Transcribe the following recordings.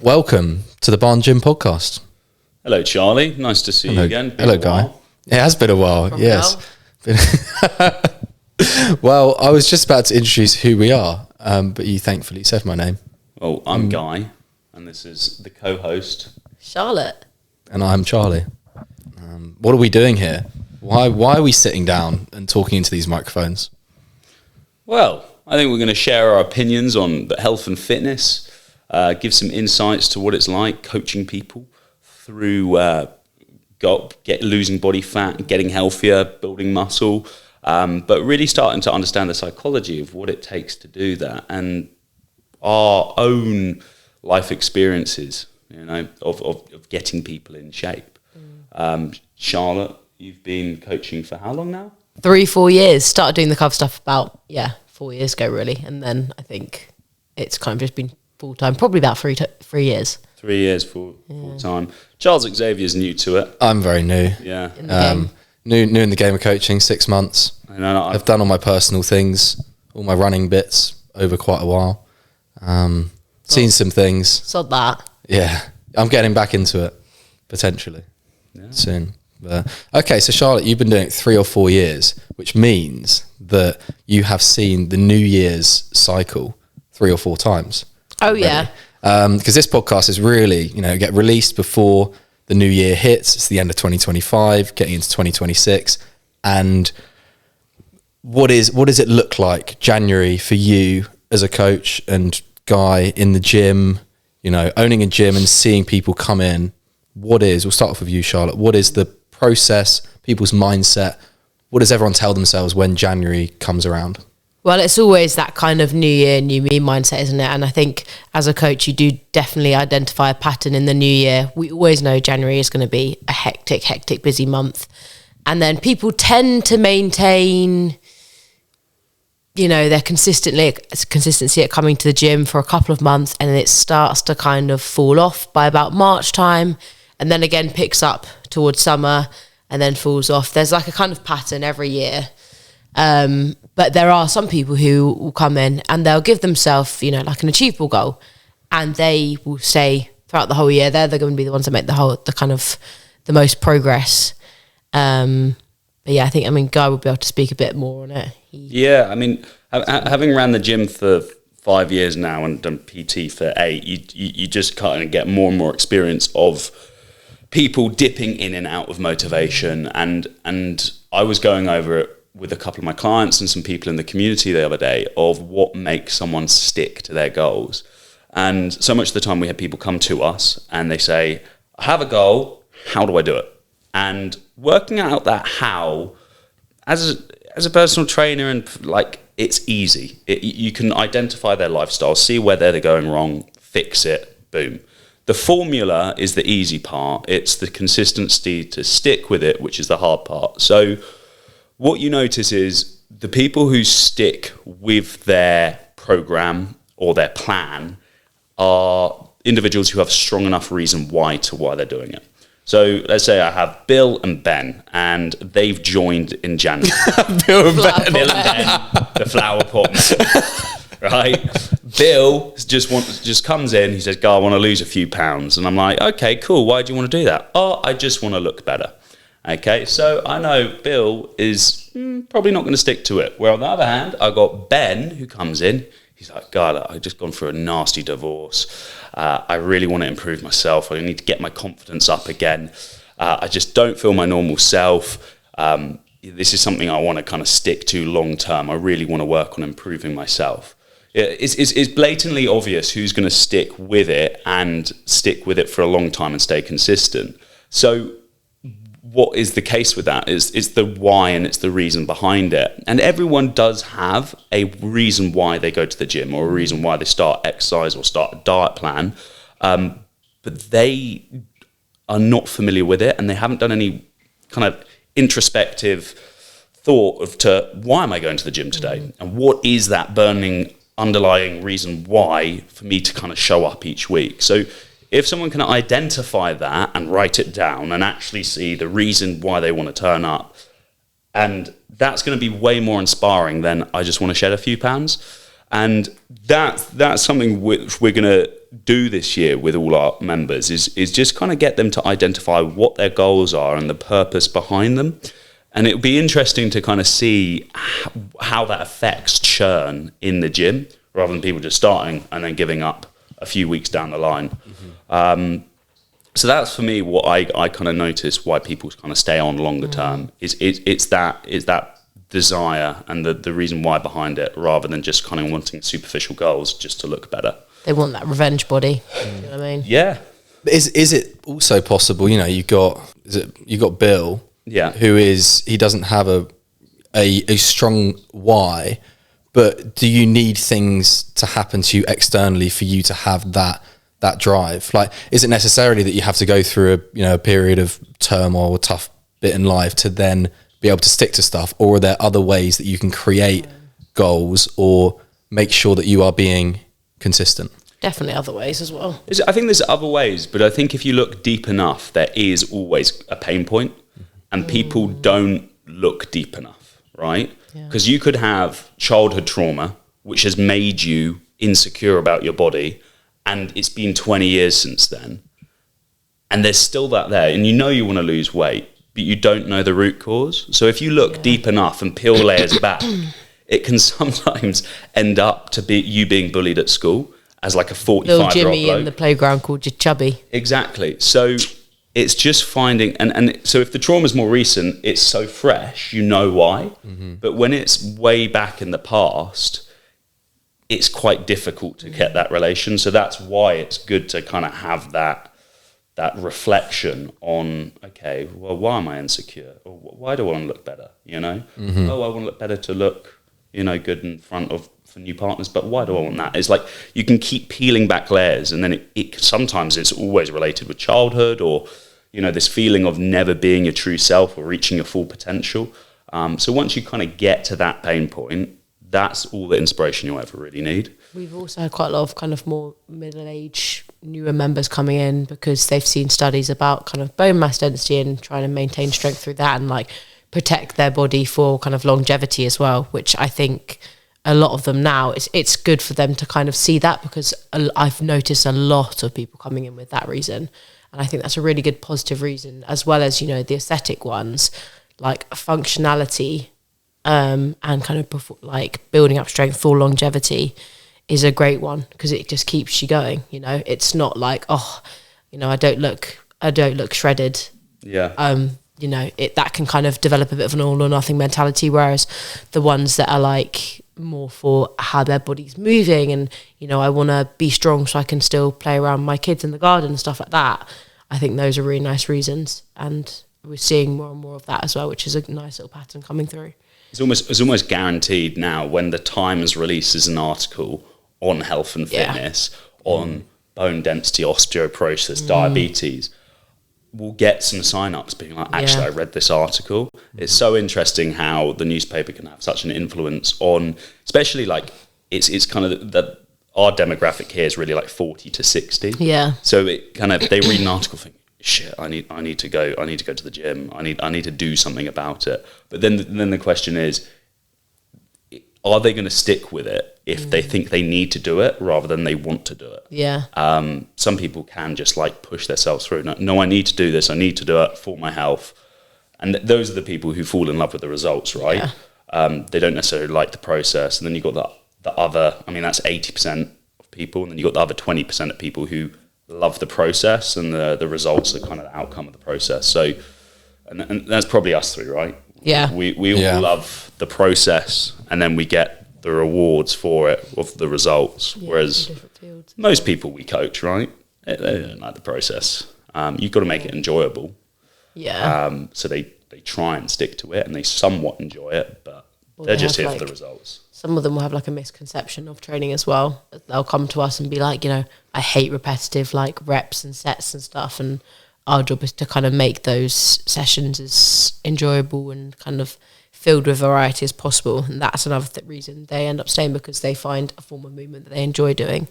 Welcome to the Barn Gym podcast. Hello, Charlie. Nice to see you again. Hello, Guy. It has been a while, yes. Well, I was just about to introduce who we are, but you thankfully said my name. Well, I'm Guy, and this is the co-host, Charlotte. And I'm Charlie. What are we doing here? Why are we sitting down and talking into these microphones? Well, I think we're going to share our opinions on health and fitness, give some insights to what it's like coaching people through losing body fat, getting healthier, building muscle, but really starting to understand the psychology of what it takes to do that and our own life experiences, of getting people in shape. Charlotte, you've been coaching for how long now? 3-4 years. Started doing the cover stuff about 4 years ago, really, and then I think it's kind of just been full time. Probably about 3 years. 3 years full time. Charles Xavier's new to it. I'm very new. Yeah. New in the game of coaching, 6 months. I've done all my personal things, all my running bits over quite a while. Seen some things. Sod that. Yeah, I'm getting back into it, potentially, soon. Okay, so Charlotte, you've been doing it 3 or 4 years, which means that you have seen the New Year's cycle 3 or 4 times. Oh, already. yeah. Because this podcast is really, get released before the new year hits. It's the end of 2025, getting into 2026. And what does it look like January for you as a coach and Guy in the gym, owning a gym and seeing people come in? We'll start off with you, Charlotte. What is the process, people's mindset? What does everyone tell themselves when January comes around? Well, it's always that kind of new year, new me mindset, isn't it? And I think as a coach, you do definitely identify a pattern in the new year. We always know January is going to be a hectic, busy month. And then people tend to maintain, their consistency at coming to the gym for a couple of months, and then it starts to kind of fall off by about March time, and then again picks up towards summer and then falls off. There's like a kind of pattern every year. But there are some people who will come in and they'll give themselves, like an achievable goal, and they will say throughout the whole year, they're going to be the ones that make the most progress. But yeah, I think Guy will be able to speak a bit more on it. Having ran the gym for 5 years now and done PT for 8, you just kind of get more and more experience of people dipping in and out of motivation. And I was going over it with a couple of my clients and some people in the community the other day of what makes someone stick to their goals. And so much of the time we have people come to us and they say, I have a goal, how do I do it? And working out that how, as a personal trainer, and it's easy. You can identify their lifestyle, see where they're going wrong, fix it, boom. The formula is the easy part. It's the consistency to stick with it, which is the hard part. So what you notice is the people who stick with their program or their plan are individuals who have strong enough reason why they're doing it. So let's say I have Bill and Ben, and they've joined in January. Bill and Ben, the flower pot man, right? Bill just comes in. He says, "Guy, I want to lose a few pounds," and I'm like, "Okay, cool. Why do you want to do that?" "Oh, I just want to look better." Okay, so I know Bill is probably not going to stick to it. Where on the other hand, I got Ben who comes in. He's like, "God, I've just gone through a nasty divorce. I really want to improve myself. I need to get my confidence up again. I just don't feel my normal self. This is something I want to kind of stick to long term. I really want to work on improving myself." It's blatantly obvious who's going to stick with it and stick with it for a long time and stay consistent. So what is the case with that? It's the why and it's the reason behind it. And everyone does have a reason why they go to the gym or a reason why they start exercise or start a diet plan. But they are not familiar with it and they haven't done any kind of introspective thought to why am I going to the gym today? And what is that burning underlying reason why for me to kind of show up each week? So if someone can identify that and write it down and actually see the reason why they want to turn up, and that's going to be way more inspiring than I just want to shed a few pounds. And that's something which we're going to do this year with all our members is just kind of get them to identify what their goals are and the purpose behind them. And it would be interesting to kind of see how that affects churn in the gym, rather than people just starting and then giving up a few weeks down the line. So that's for me what I kind of notice why people kind of stay on longer term is that desire and the reason why behind it, rather than just kind of wanting superficial goals just to look better. They want that revenge body. You know what I mean? Yeah. Is it also possible? You know, you got Bill. Yeah. He doesn't have a strong why, but do you need things to happen to you externally for you to have that drive? Like, is it necessarily that you have to go through a period of turmoil or tough bit in life to then be able to stick to stuff, or are there other ways that you can create goals or make sure that you are being consistent? Definitely other ways as well. I think there's other ways, but I think if you look deep enough, there is always a pain point, and people don't look deep enough, right? Because you could have childhood trauma, which has made you insecure about your body, and it's been 20 years since then, and there's still that there, and you want to lose weight, but you don't know the root cause. So if you look deep enough and peel layers back, it can sometimes end up to be you being bullied at school as like a 45-year-old Little Jimmy bloke in the playground called you chubby. Exactly. So it's just finding, and so if the trauma's more recent, it's so fresh, you know why. But when it's way back in the past, it's quite difficult to get that relation. So that's why it's good to kind of have that reflection on, okay, well, why am I insecure? Or why do I want to look better? Oh, I want to look better to look, good in front of for new partners, but why do I want that? It's like you can keep peeling back layers, and then it sometimes it's always related with childhood, or this feeling of never being your true self or reaching your full potential. So once you kind of get to that pain point, that's all the inspiration you'll ever really need. We've also had quite a lot of kind of more middle-aged newer members coming in because they've seen studies about kind of bone mass density and trying to maintain strength through that and like protect their body for kind of longevity as well, which I think a lot of them now, it's good for them to kind of see that, because I've noticed a lot of people coming in with that reason. And I think that's a really good positive reason, as well as, the aesthetic ones, like functionality and kind of like building up strength for longevity is a great one, because it just keeps you going. It's not like, I don't look shredded. Yeah. That can kind of develop a bit of an all or nothing mentality, whereas the ones that are like more for how their body's moving and, I want to be strong so I can still play around my kids in the garden and stuff like that, I think those are really nice reasons. And we're seeing more and more of that as well, which is a nice little pattern coming through. It's almost guaranteed now, when the Times releases an article on health and fitness, on bone density, osteoporosis, diabetes, we'll get some sign-ups being like, actually, I read this article. It's so interesting how the newspaper can have such an influence on, especially like it's kind of that our demographic here is really like 40 to 60. Yeah. So it kind of, they read an article, think, shit, I need to go to the gym. I need to do something about it. But then the question is, are they going to stick with it if they think they need to do it rather than they want to do it? Yeah. Some people can just like push themselves through. No, I need to do this. I need to do it for my health. And those are the people who fall in love with the results, right? Yeah. They don't necessarily like the process. And then you've got the other, that's 80% of people. And then you've got the other 20% of people who love the process, and the results are kind of the outcome of the process. So, and that's probably us three, right? Yeah. We all love the process, and then we get the rewards for it, of the results. Whereas most people we coach, right, they don't like the process. You've got to make it enjoyable. Yeah. So they try and stick to it, and they somewhat enjoy it, but they're just here for the results. Some of them will have like a misconception of training as well. They'll come to us and be like, I hate repetitive like reps and sets and stuff, and our job is to kind of make those sessions as enjoyable and kind of filled with variety as possible. And that's another reason they end up staying, because they find a form of movement that they enjoy doing.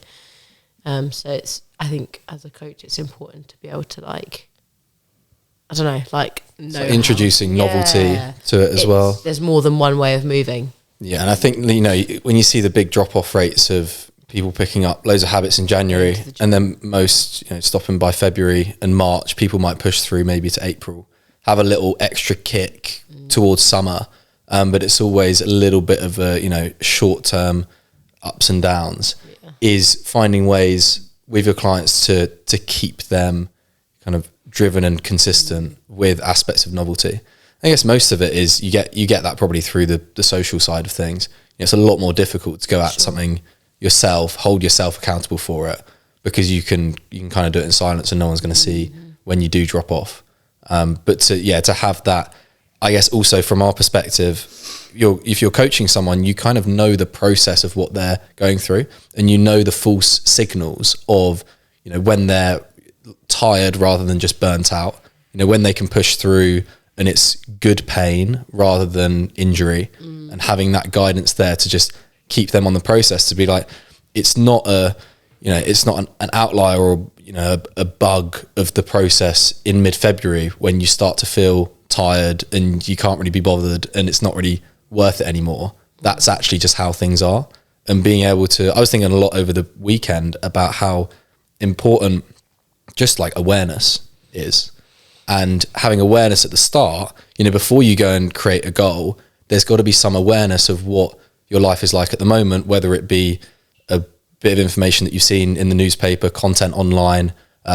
So I think as a coach, it's important to be able to like, I don't know, like know introducing novelty to it as well. There's more than one way of moving. Yeah, and I think when you see the big drop-off rates of people picking up loads of habits in January, and then most, stopping by February and March. People might push through maybe to April, have a little extra kick towards summer, but it's always a little bit of a short-term ups and downs. Is finding ways with your clients to keep them kind of driven and consistent with aspects of novelty. I guess most of it is you get that probably through the social side of things. It's a lot more difficult to go at something yourself, hold yourself accountable for it, because you can kind of do it in silence and no one's going to see when you do drop off. But to have that, I guess also from our perspective, if you're coaching someone, you kind of know the process of what they're going through, and you know the false signals of, when they're tired rather than just burnt out, when they can push through and it's good pain rather than injury, and having that guidance there to just keep them on the process, to be like, it's not it's not an outlier or, a bug of the process in mid-February when you start to feel tired and you can't really be bothered and it's not really worth it anymore. That's actually just how things are. And being able to, I was thinking a lot over the weekend about how important just like awareness is, and having awareness at the start, before you go and create a goal, there's got to be some awareness of what your life is like at the moment, whether it be a bit of information that you've seen in the newspaper, content online,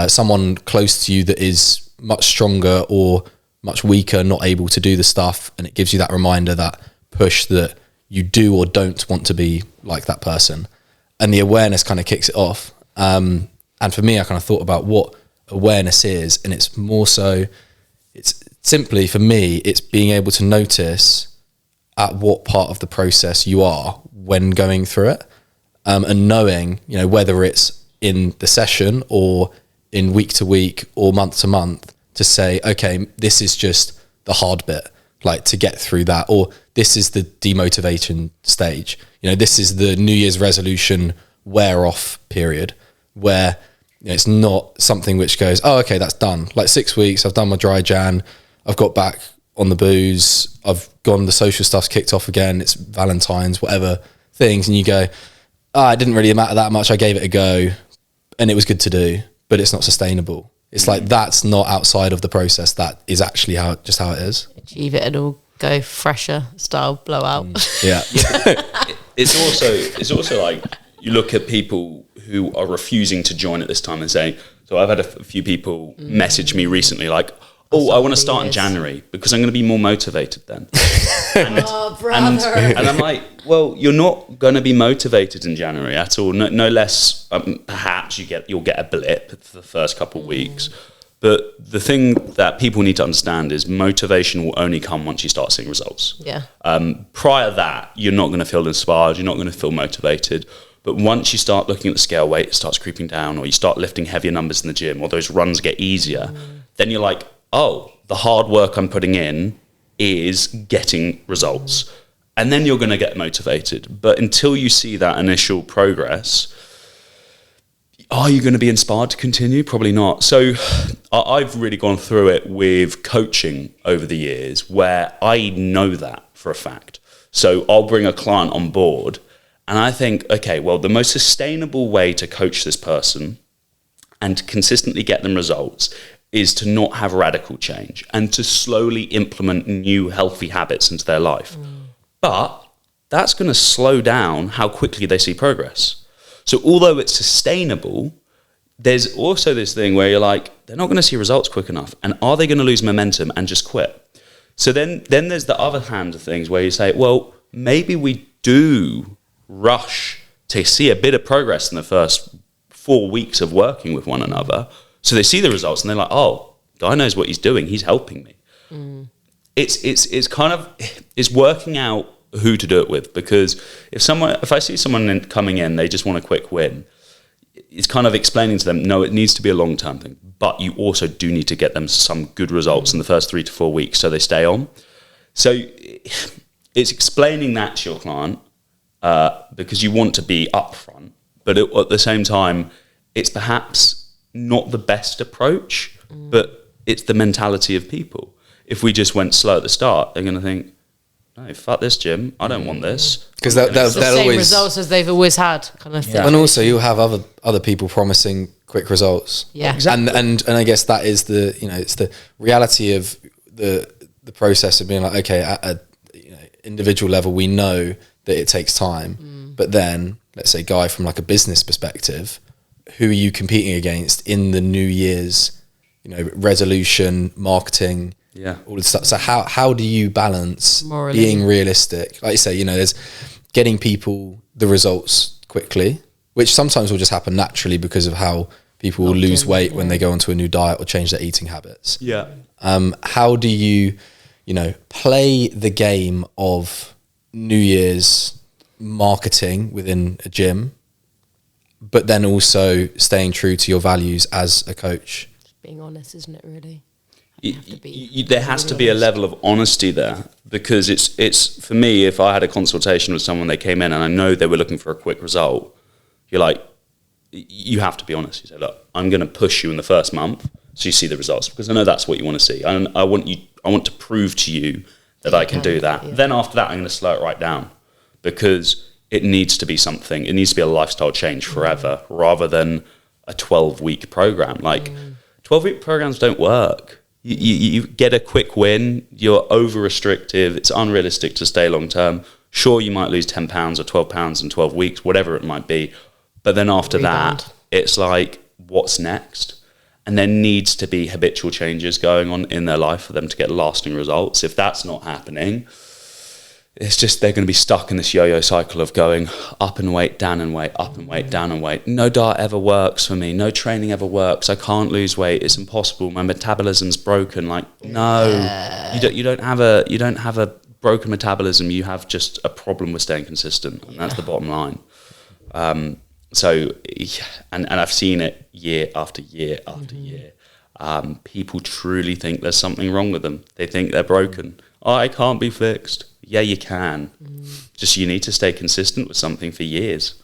someone close to you that is much stronger or much weaker, not able to do the stuff, and it gives you that reminder, that push that you do or don't want to be like that person, and the awareness kind of kicks it off. And for me, I kind of thought about what awareness is, and it's more so, it's simply for me, it's being able to notice at what part of the process you are when going through it, and knowing, whether it's in the session or in week to week or month to month, to say, okay, this is just the hard bit, like to get through that, or this is the demotivation stage. This is the New Year's resolution wear off period, where it's not something which goes, oh, okay, that's done. Like 6 weeks, I've done my dry Jan, I've got back on the booze, I've gone, the social stuff's kicked off again, it's Valentine's, whatever things, and you go, it didn't really matter that much, I gave it a go, and it was good to do, but it's not sustainable. It's like, that's not outside of the process, that is actually how it is. Achieve it and all go fresher style blowout. Yeah. It's also like, you look at people who are refusing to join at this time and saying, so I've had a few people message me recently like, I want to start in January because I'm going to be more motivated then. And I'm like, well, you're not going to be motivated in January at all. No less, perhaps you'll get a blip for the first couple of weeks. But the thing that people need to understand is motivation will only come once you start seeing results. Yeah. Prior to that, you're not going to feel inspired. You're not going to feel motivated. But once you start looking at the scale weight, it starts creeping down, or you start lifting heavier numbers in the gym, or those runs get easier, then you're like, oh, the hard work I'm putting in is getting results. And then you're going to get motivated. But until you see that initial progress, are you going to be inspired to continue? Probably not. So I've really gone through it with coaching over the years, where I know that for a fact. So I'll bring a client on board, and I think, okay, well, the most sustainable way to coach this person and consistently get them results is to not have radical change and to slowly implement new healthy habits into their life. But that's going to slow down how quickly they see progress. So although it's sustainable, there's also this thing where you're like, they're not going to see results quick enough. And are they going to lose momentum and just quit? So then there's the other hand of things where you say, well, maybe we do rush to see a bit of progress in the first 4 weeks of working with one another. So they see the results and they're like, oh, guy knows what he's doing. He's helping me. It's working out who to do it with, because if I see someone coming in, they just want a quick win, it's kind of explaining to them, no, it needs to be a long-term thing, but you also do need to get them some good results in the first 3 to 4 weeks so they stay on. So it's explaining that to your client, because you want to be upfront, but at the same time, it's perhaps not the best approach, but it's the mentality of people. If we just went slow at the start, they're going to think, no, fuck this gym. I don't want this. Because It's the they'll same always results as they've always had, kind of thing. Yeah. and also you'll have other people promising quick results. Yeah. Exactly. And I guess that is the, you know, it's the reality of the process of being like, okay, at a, you know, individual level, we know that it takes time, but then let's say, Guy, from like a business perspective, who are you competing against in the New Year's, you know, resolution, marketing, all this stuff? So how do you balance Morally. being realistic? Like you say, you know, there's getting people the results quickly, which sometimes will just happen naturally because of how people will lose weight when they go onto a new diet or change their eating habits. Yeah. How do you, you know, play the game of New Year's marketing within a gym, but then also staying true to your values as a coach? Being honest, isn't it, really? There has to be a level of honesty there, because it's for me, if I had a consultation with someone, they came in and I know they were looking for a quick result, you're like, you have to be honest. You say, look, I'm going to push you in the first month so you see the results, because I know that's what you want to see. And I want to prove to you that I can do that. Yeah. Then after that, I'm going to slow it right down, because it needs to be something. It needs to be a lifestyle change forever, rather than a 12-week program. Like 12-week programs don't work. You get a quick win. You're over restrictive. It's unrealistic to stay long term. Sure, you might lose 10 pounds or 12 pounds in 12 weeks, whatever it might be. But then after that, it's like, what's next? And there needs to be habitual changes going on in their life for them to get lasting results. If that's not happening, it's just they're going to be stuck in this yo-yo cycle of going up in weight, down in weight, up in weight, down in weight. No diet ever works for me. No training ever works. I can't lose weight. It's impossible. My metabolism's broken. Like, no, you don't have a broken metabolism. You have just a problem with staying consistent, and that's the bottom line. So, and I've seen it year after year after year. People truly think there's something wrong with them. They think they're broken. Oh, I can't be fixed. Yeah, you can. Just you need to stay consistent with something for years.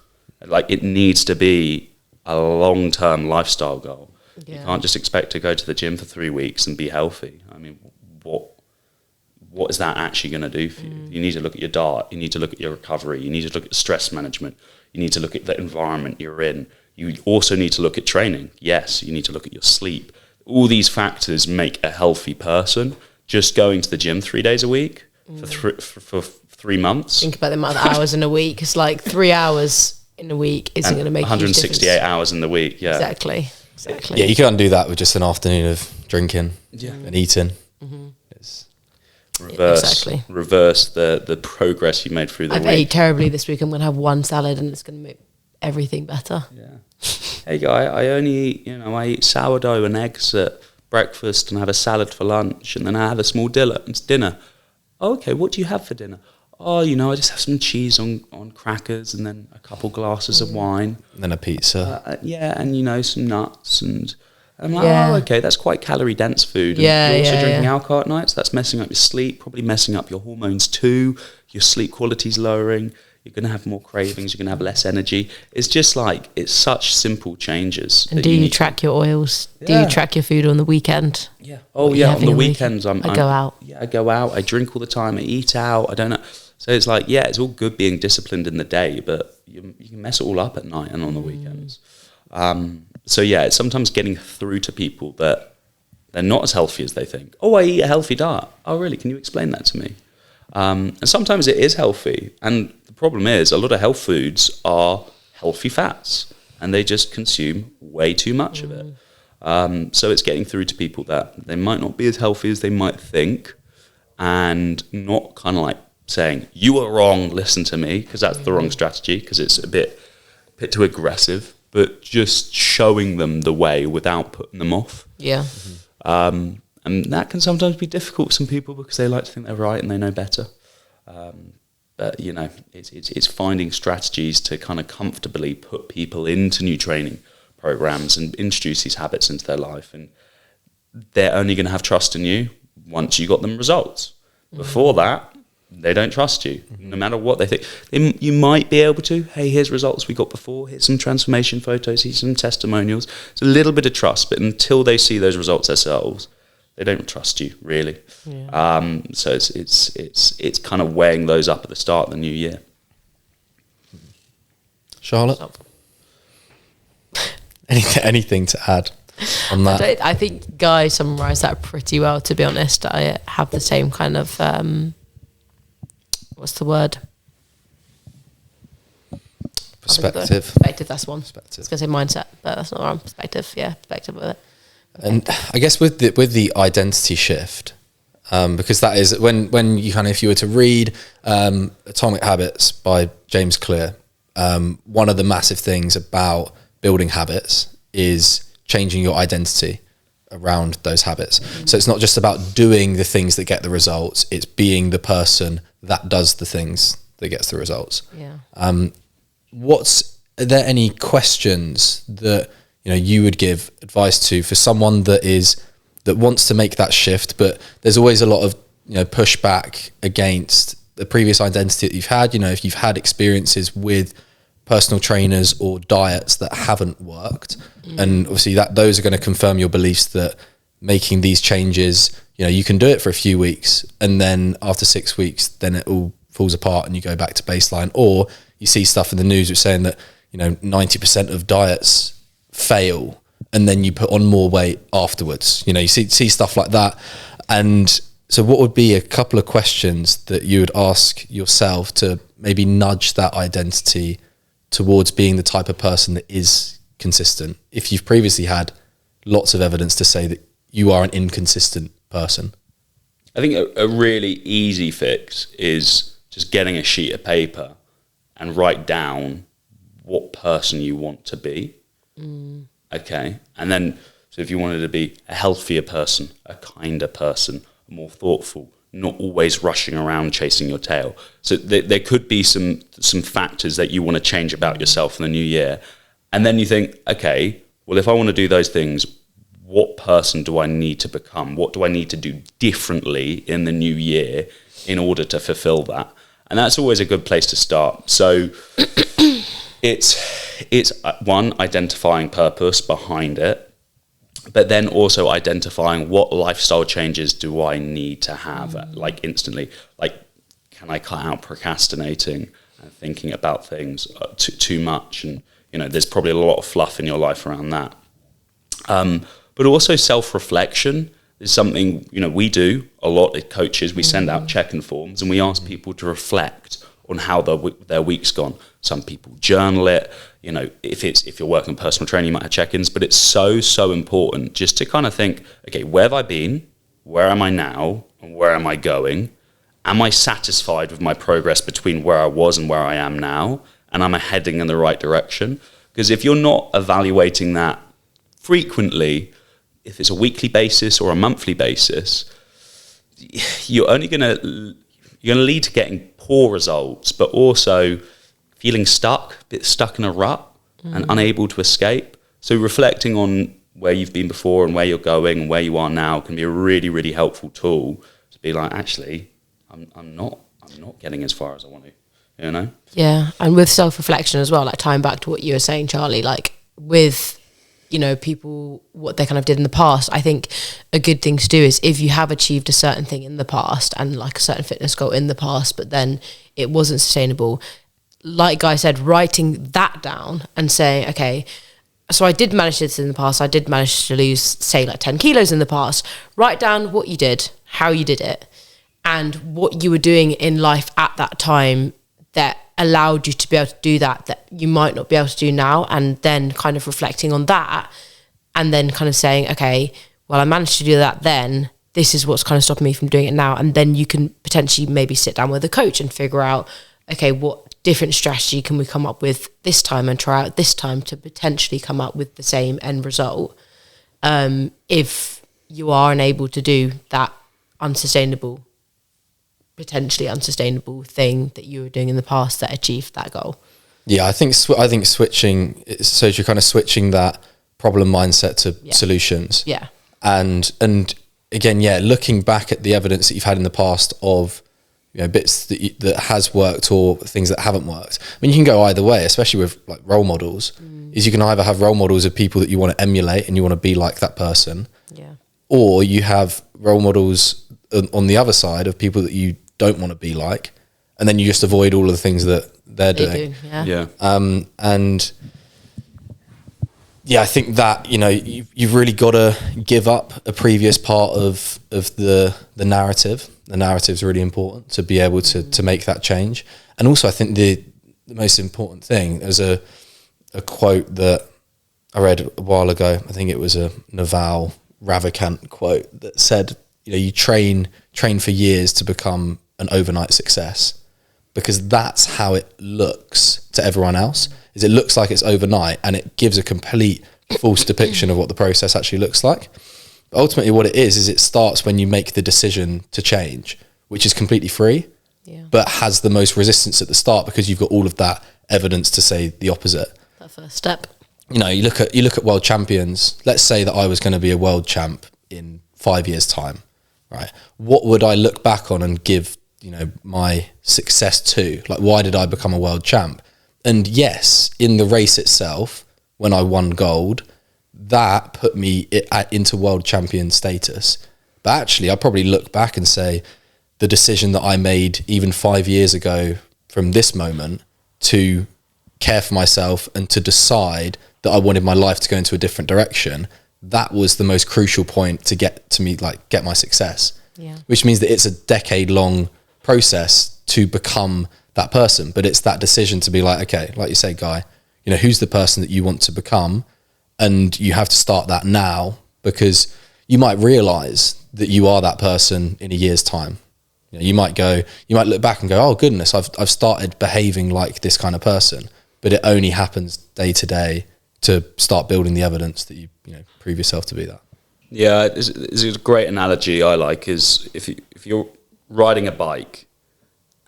Like, it needs to be a long-term lifestyle goal. Yeah. You can't just expect to go to the gym for 3 weeks and be healthy. I mean, what is that actually going to do for you? You need to look at your diet. You need to look at your recovery. You need to look at stress management. You need to look at the environment you're in. You also need to look at training. Yes, you need to look at your sleep. All these factors make a healthy person. Just going to the gym 3 days a week for 3 months. Think about the amount of hours in a week. It's like 3 hours in a week isn't going to make 168 hours in the week. Yeah, exactly. Yeah, you can't do that with just an afternoon of drinking and eating. Reverse the progress you made through the week. I've ate terribly this week. I'm going to have one salad and it's going to make everything better. Yeah. Hey, guy, I eat sourdough and eggs at breakfast and have a salad for lunch, and then I have a small dinner. Oh, okay, what do you have for dinner? Oh, I just have some cheese on crackers and then a couple glasses of wine. And then a pizza. And some nuts. And I'm like, oh, okay, that's quite calorie-dense food. And you're also drinking alcohol at night, so that's messing up your sleep, probably messing up your hormones too. Your sleep quality's lowering. You're going to have more cravings. You're going to have less energy. It's just like, it's such simple changes. And do you track your oils? Yeah. Do you track your food on the weekend? Yeah. Oh, yeah, on the weekends. I go out. Yeah, I go out. I drink all the time. I eat out. I don't know. So it's like, it's all good being disciplined in the day, but you can mess it all up at night and on the weekends. So it's sometimes getting through to people that they're not as healthy as they think. Oh, I eat a healthy diet. Oh, really? Can you explain that to me? And sometimes it is healthy. And the problem is a lot of health foods are healthy fats and they just consume way too much of it. So it's getting through to people that they might not be as healthy as they might think, and not kind of like saying, you are wrong, listen to me, because that's the wrong strategy, because it's a bit too aggressive, but just showing them the way without putting them off. Yeah. And that can sometimes be difficult for some people because they like to think they're right and they know better. But it's finding strategies to kind of comfortably put people into new training programs and introduce these habits into their life. And they're only going to have trust in you once you got them results. Before that, they don't trust you, no matter what they think. You might be able to, hey, here's results we got before, here's some transformation photos, here's some testimonials. It's a little bit of trust, but until they see those results themselves, They don't trust you really. Yeah. So it's kind of weighing those up at the start of the new year. Charlotte, anything to add on that? I think Guy summarised that pretty well, to be honest. I have the same kind of, what's the word? Perspective. Perspective, that's one. Perspective. I was going to say mindset, but that's not wrong. Perspective, yeah, perspective with it. And I guess with the identity shift, because that is when you if you were to read Atomic Habits by James Clear, one of the massive things about building habits is changing your identity around those habits. So it's not just about doing the things that get the results, it's being the person that does the things that gets the results. Yeah. Are there any questions that you would give advice to for someone that wants to make that shift, but there's always a lot of pushback against the previous identity that you've had? If you've had experiences with personal trainers or diets that haven't worked, and obviously those are going to confirm your beliefs that making these changes, you can do it for a few weeks, and then after 6 weeks, then it all falls apart and you go back to baseline. Or you see stuff in the news which saying that 90% of diets fail, and then you put on more weight afterwards. You see stuff like that. And so what would be a couple of questions that you would ask yourself to maybe nudge that identity towards being the type of person that is consistent, if you've previously had lots of evidence to say that you are an inconsistent person? I think a really easy fix is just getting a sheet of paper and write down what person you want to be. Okay. And then, so if you wanted to be a healthier person, a kinder person, a more thoughtful, not always rushing around chasing your tail. So there could be some factors that you want to change about yourself in the new year. And then you think, okay, well, if I want to do those things, what person do I need to become? What do I need to do differently in the new year in order to fulfill that? And that's always a good place to start. So it's one, identifying purpose behind it, but then also identifying what lifestyle changes do I need to have, like instantly. Like, can I cut out procrastinating and thinking about things too much? And, there's probably a lot of fluff in your life around that. But also self-reflection is something, we do a lot as coaches. We send out check-in forms and we ask people to reflect on how their week's gone. Some people journal it. If you're working personal training, you might have check-ins, but it's so important just to kind of think, okay, where have I been? Where am I now? And where am I going? Am I satisfied with my progress between where I was and where I am now? And am I heading in the right direction? Because if you're not evaluating that frequently, if it's a weekly basis or a monthly basis, you're going to lead to getting poor results, but also feeling stuck, a bit stuck in a rut and unable to escape. So reflecting on where you've been before and where you're going and where you are now can be a really, really helpful tool to be like, actually, I'm not getting as far as I want to, Yeah, and with self-reflection as well, like tying back to what you were saying, Charlie, like with people, what they kind of did in the past, I think a good thing to do is if you have achieved a certain thing in the past and like a certain fitness goal in the past, but then it wasn't sustainable, like Guy said, writing that down and saying, okay, so I did manage this in the past, I did manage to lose, say, like 10 kilos in the past. Write down what you did, how you did it, and what you were doing in life at that time that allowed you to be able to do that you might not be able to do now, and then kind of reflecting on that and then kind of saying, okay, well, I managed to do that then, this is what's kind of stopping me from doing it now. And then you can potentially maybe sit down with a coach and figure out, okay, what different strategy can we come up with this time and try out this time to potentially come up with the same end result, if you are unable to do that potentially unsustainable thing that you were doing in the past that achieved that goal. Yeah, I think switching, so you're kind of switching that problem mindset to solutions. Yeah. And again, looking back at the evidence that you've had in the past of bits that has worked or things that haven't worked. I mean, you can go either way, especially with like role models. Is you can either have role models of people that you want to emulate and you want to be like that person. Yeah. or you have role models on the other side of people that you don't want to be like, and then you just avoid all of the things that they're doing. And I think that, you know, you've really got to give up a previous part of the narrative. The narrative's really important to be able to make that change. And also, I think the most important thing, there's a quote that I read a while ago. I think it was a Naval Ravikant quote that said, you know, you train for years to become an overnight success, because that's how it looks to everyone else. Is it looks like it's overnight, and it gives a complete false depiction of what the process actually looks like. But ultimately what it is it starts when you make the decision to change, which is completely free, but has the most resistance at the start, because you've got all of that evidence to say the opposite. That first step. You know, you look at world champions. Let's say that I was going to be a world champ in 5 years' time, right? What would I look back on and give, you know, my success to? Like, why did I become a world champ? And yes, in the race itself, when I won gold, that put me into world champion status. But actually, I probably look back and say, the decision that I made even 5 years ago from this moment to care for myself and to decide that I wanted my life to go into a different direction, that was the most crucial point to get my success. Which means that it's a decade-long process to become that person. But it's that decision to be like, okay, like you say, Guy, you know, who's the person that you want to become? And you have to start that now, because you might realize that you are that person in a year's time. You know, you might look back and go, oh goodness, I've started behaving like this kind of person, but it only happens day to day to start building the evidence that you prove yourself to be that. Yeah, it's a great analogy I like is if you're riding a bike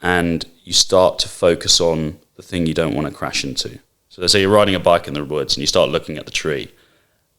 and you start to focus on the thing you don't want to crash into. So let's say you're riding a bike in the woods and you start looking at the tree,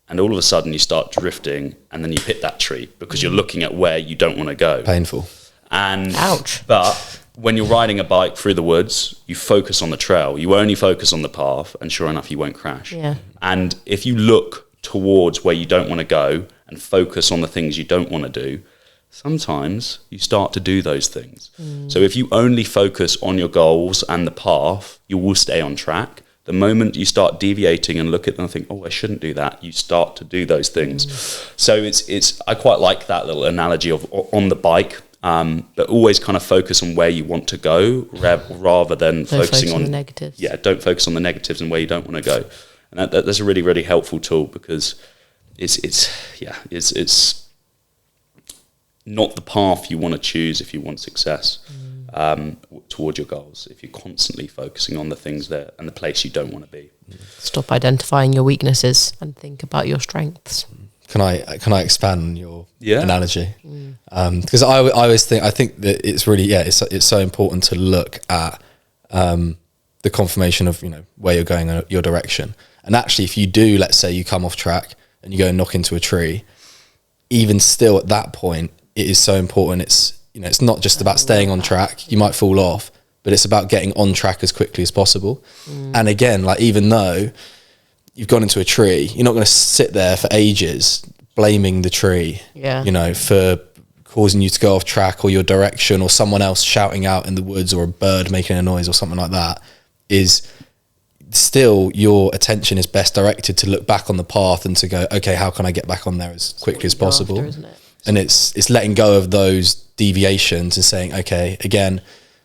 and all of a sudden you start drifting, and then you hit that tree because you're looking at where you don't want to go. Painful. And ouch. But when you're riding a bike through the woods, you focus on the trail. You only focus on the path, and sure enough, you won't crash. Yeah. And if you look towards where you don't want to go and focus on the things you don't want to do, sometimes you start to do those things. So if you only focus on your goals and the path, you will stay on track. The moment you start deviating and look at them and think, oh, I shouldn't do that, you start to do those things. So it's I quite like that little analogy of on the bike, but always kind of focus on where you want to go rather than focusing on don't focus on the negatives and where you don't want to go. And that's a really, really helpful tool, because it's not the path you want to choose if you want success toward your goals, if you're constantly focusing on the things there and the place you don't want to be. Stop identifying your weaknesses and think about your strengths. Can I expand on your analogy? Because I think that it's really it's so important to look at the confirmation of where you're going, your direction. And actually, if you do, let's say you come off track and you go and knock into a tree, even still at that point, it is so important. It's not just about staying on track. You might fall off, but it's about getting on track as quickly as possible. And again, like, even though you've gone into a tree, you're not going to sit there for ages blaming the tree, for causing you to go off track, or your direction, or someone else shouting out in the woods, or a bird making a noise or something like that. Is still your attention is best directed to look back on the path and to go, okay, how can I get back on there as quickly as possible? After, isn't it? And it's letting go of those deviations and saying, okay, again,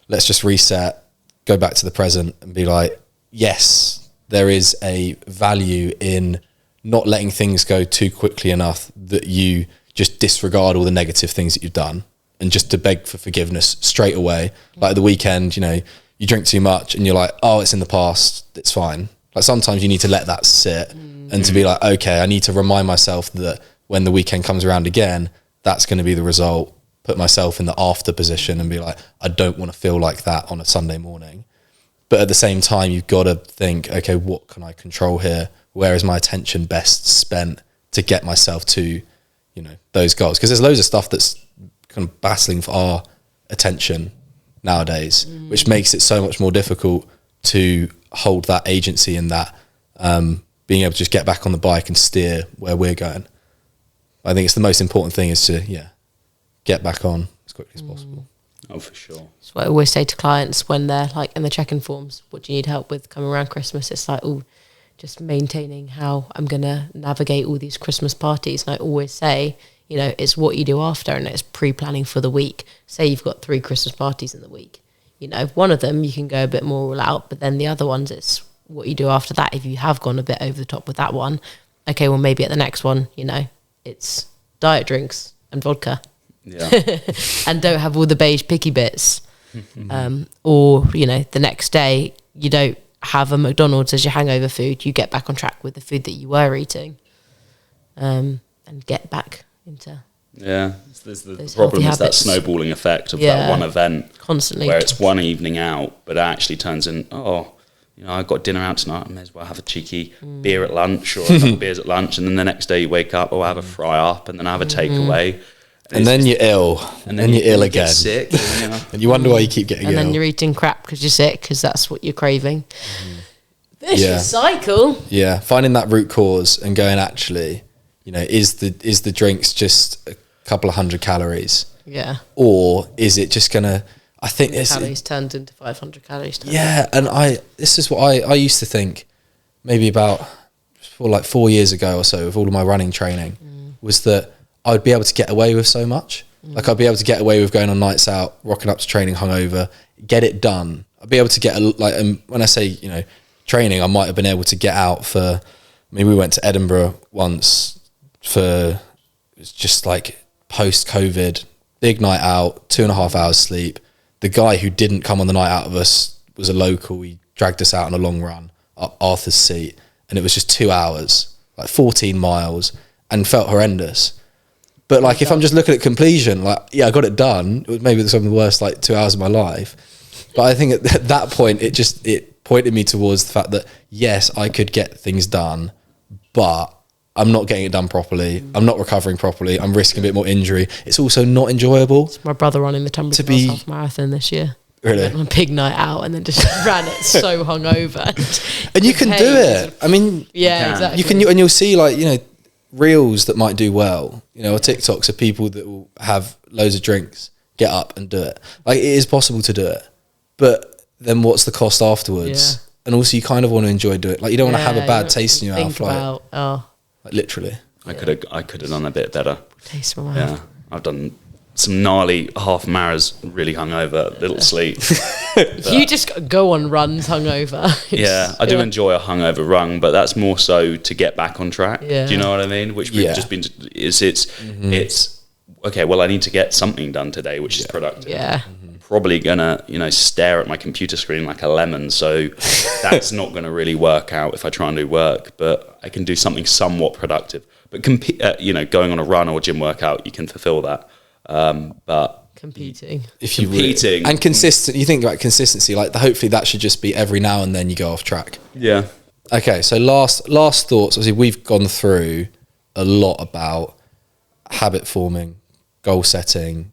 let's just reset, go back to the present and be like, yes, there is a value in not letting things go too quickly enough that you just disregard all the negative things that you've done, and just to beg for forgiveness straight away. Like the weekend, you drink too much and you're like, oh, it's in the past, it's fine. Like sometimes you need to let that sit and to be like, okay, I need to remind myself that when the weekend comes around again, that's going to be the result. Put myself in the after position and be like, I don't want to feel like that on a Sunday morning. But at the same time, you've got to think, okay, what can I control here? Where is my attention best spent to get myself to, those goals? Because there's loads of stuff that's kind of battling for our attention nowadays, which makes it so much more difficult to hold that agency and that being able to just get back on the bike and steer where we're going. I think it's the most important thing is to get back on as quickly as possible. Oh, for sure. That's what I always say to clients when they're like in the check-in forms, what do you need help with coming around Christmas? It's like, just maintaining how I'm going to navigate all these Christmas parties. And I always say, it's what you do after, and it's pre-planning for the week. Say you've got 3 Christmas parties in the week. One of them you can go a bit more all out, but then the other ones, it's what you do after that. If you have gone a bit over the top with that one, okay, well, maybe at the next one, it's diet drinks and vodka. Yeah. And don't have all the beige picky bits. Or, the next day you don't have a McDonald's as your hangover food. You get back on track with the food that you were eating, and get back into the problem is that snowballing effect of that one event constantly, where it's one evening out, but it actually turns in, I've got dinner out tonight, I may as well have a cheeky beer at lunch or a couple of beers at lunch, and then the next day you wake up, I have a fry up, and then I have a takeaway. And then you're ill. And then you're ill again. Sick. And you wonder why you keep getting ill. And then you're eating crap because you're sick, because that's what you're craving. Vicious cycle. Yeah, finding that root cause and going, actually, is the drinks just a couple of 100 calories? Yeah. Or is it just going to... I think it's... Calories turned into 500 calories. Yeah, and this is what I used to think maybe about 4 years ago or so with all of my running training, was that I would be able to get away with so much. Like I'd be able to get away with going on nights out, rocking up to training hungover, get it done. I'd be able to get and when I say, training, I might have been able to get out for, maybe we went to Edinburgh once for, it was just like post-COVID, big night out, 2.5 hours sleep. The guy who didn't come on the night out of us was a local. He dragged us out on a long run up Arthur's Seat, and it was just 2 hours, like 14 miles, and felt horrendous. But like, if I'm just looking at completion, I got it done. It was maybe some of the worst 2 hours of my life. But I think at that point, it pointed me towards the fact that yes, I could get things done, but I'm not getting it done properly. I'm not recovering properly. I'm risking a bit more injury. It's also not enjoyable. It's my brother running the Tunbridge Wells half marathon this year. Really? Went on a big night out and then just ran it so hungover. And you can do it. I mean, exactly. You can, and you'll see reels that might do well, or TikToks of people that will have loads of drinks, get up and do it. Like, it is possible to do it, but then what's the cost afterwards? Yeah. And also, you kind of want to enjoy doing it. Like, you don't want to have a bad taste in your mouth. Like literally. I could have done a bit better. Taste my mouth. Yeah, I've done some gnarly half maras, really hungover, little sleep. You just go on runs hungover. I do enjoy a hungover run, but that's more so to get back on track. Yeah. Do you know what I mean? Which we've just been. It's okay. Well, I need to get something done today, which is productive. Yeah. Probably gonna stare at my computer screen like a lemon, so that's not gonna really work out if I try and do work. But I can do something somewhat productive. But going on a run or gym workout, you can fulfill that. But competing, and consistent. You think about consistency, hopefully that should just be every now and then you go off track. Yeah. Okay, so last thoughts. Obviously, we've gone through a lot about habit forming, goal setting,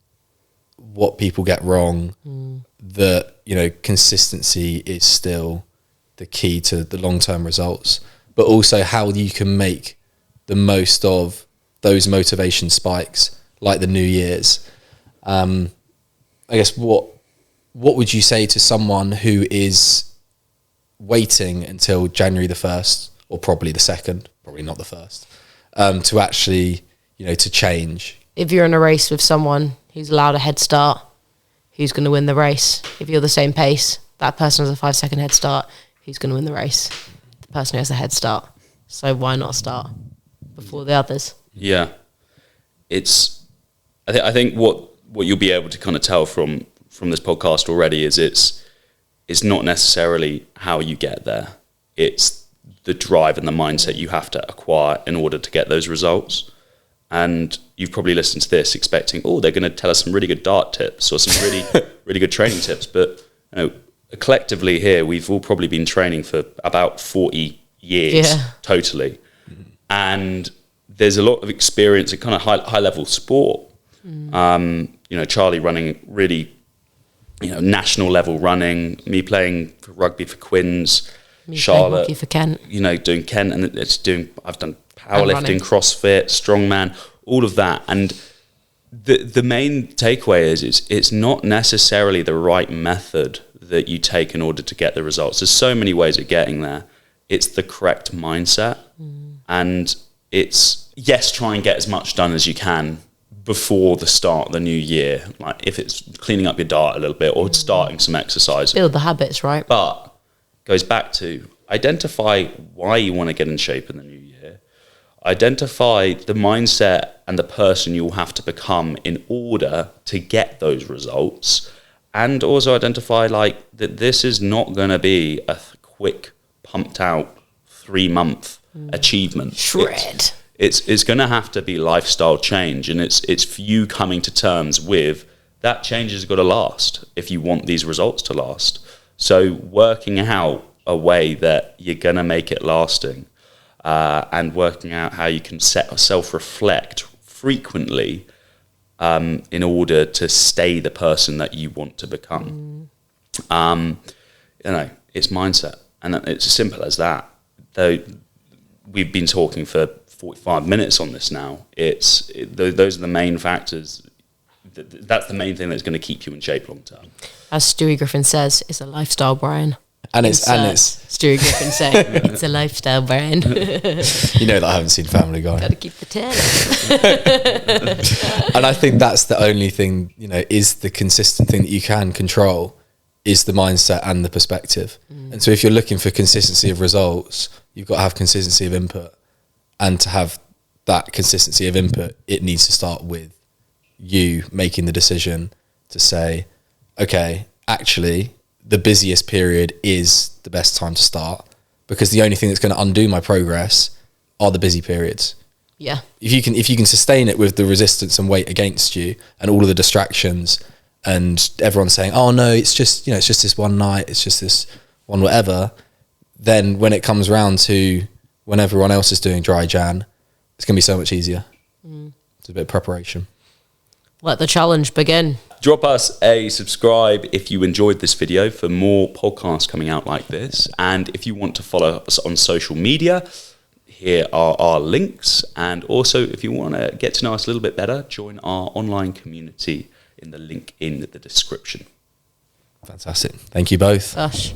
what people get wrong. That consistency is still the key to the long-term results, but also how you can make the most of those motivation spikes, like the New Year's. I guess what would you say to someone who is waiting until January the 1st, or probably the 2nd, probably not the 1st, to actually, to change? If you're in a race with someone who's allowed a head start, who's going to win the race? If you're the same pace, that person has a 5-second head start, who's going to win the race? The person who has a head start. So why not start before the others? Yeah. I think what you'll be able to kind of tell from this podcast already is it's not necessarily how you get there. It's the drive and the mindset you have to acquire in order to get those results. And you've probably listened to this expecting, they're going to tell us some really good dart tips or some really, really good training tips. But collectively here, we've all probably been training for about 40 years totally. And there's a lot of experience at kind of high level sport. Charlie running really, national level running, me playing for rugby for Quins, me Charlotte, hockey for Kent. Doing Kent, and I've done powerlifting, CrossFit, strongman, all of that. And the main takeaway is it's not necessarily the right method that you take in order to get the results. There's so many ways of getting there. It's the correct mindset. And it's, yes, try and get as much done as you can before the start of the new year. Like if it's cleaning up your diet a little bit or starting some exercise. Build the habits, right? But goes back to identify why you want to get in shape in the new year. Identify the mindset and the person you'll have to become in order to get those results. And also identify like that this is not going to be a quick, pumped out 3-month achievement. Shred. It's going to have to be lifestyle change, and it's for you coming to terms with that change has got to last if you want these results to last. So working out a way that you're going to make it lasting, and working out how you can self-reflect frequently in order to stay the person that you want to become. It's mindset, and it's as simple as that. Though we've been talking for 45 minutes on this now, those are the main factors. That's the main thing that's going to keep you in shape long term. As Stewie Griffin says, it's a lifestyle, Brian. And it's Stewie Griffin saying it's a lifestyle, Brian. You know that I haven't seen Family Guy. Got to keep the tail. And I think that's the only thing, is the consistent thing that you can control is the mindset and the perspective. And so if you're looking for consistency of results, you've got to have consistency of input. And to have that consistency of input, it needs to start with you making the decision to say, okay, actually, the busiest period is the best time to start, because the only thing that's going to undo my progress are the busy periods. Yeah. If you can sustain it with the resistance and weight against you and all of the distractions and everyone saying, oh no, it's just this one night, it's just this one whatever, then when it comes round to when everyone else is doing dry Jan, it's going to be so much easier. It's a bit of preparation. Let the challenge begin. Drop us a subscribe if you enjoyed this video for more podcasts coming out like this. And if you want to follow us on social media, here are our links. And also, if you want to get to know us a little bit better, join our online community in the link in the description. Fantastic. Thank you both. Gosh.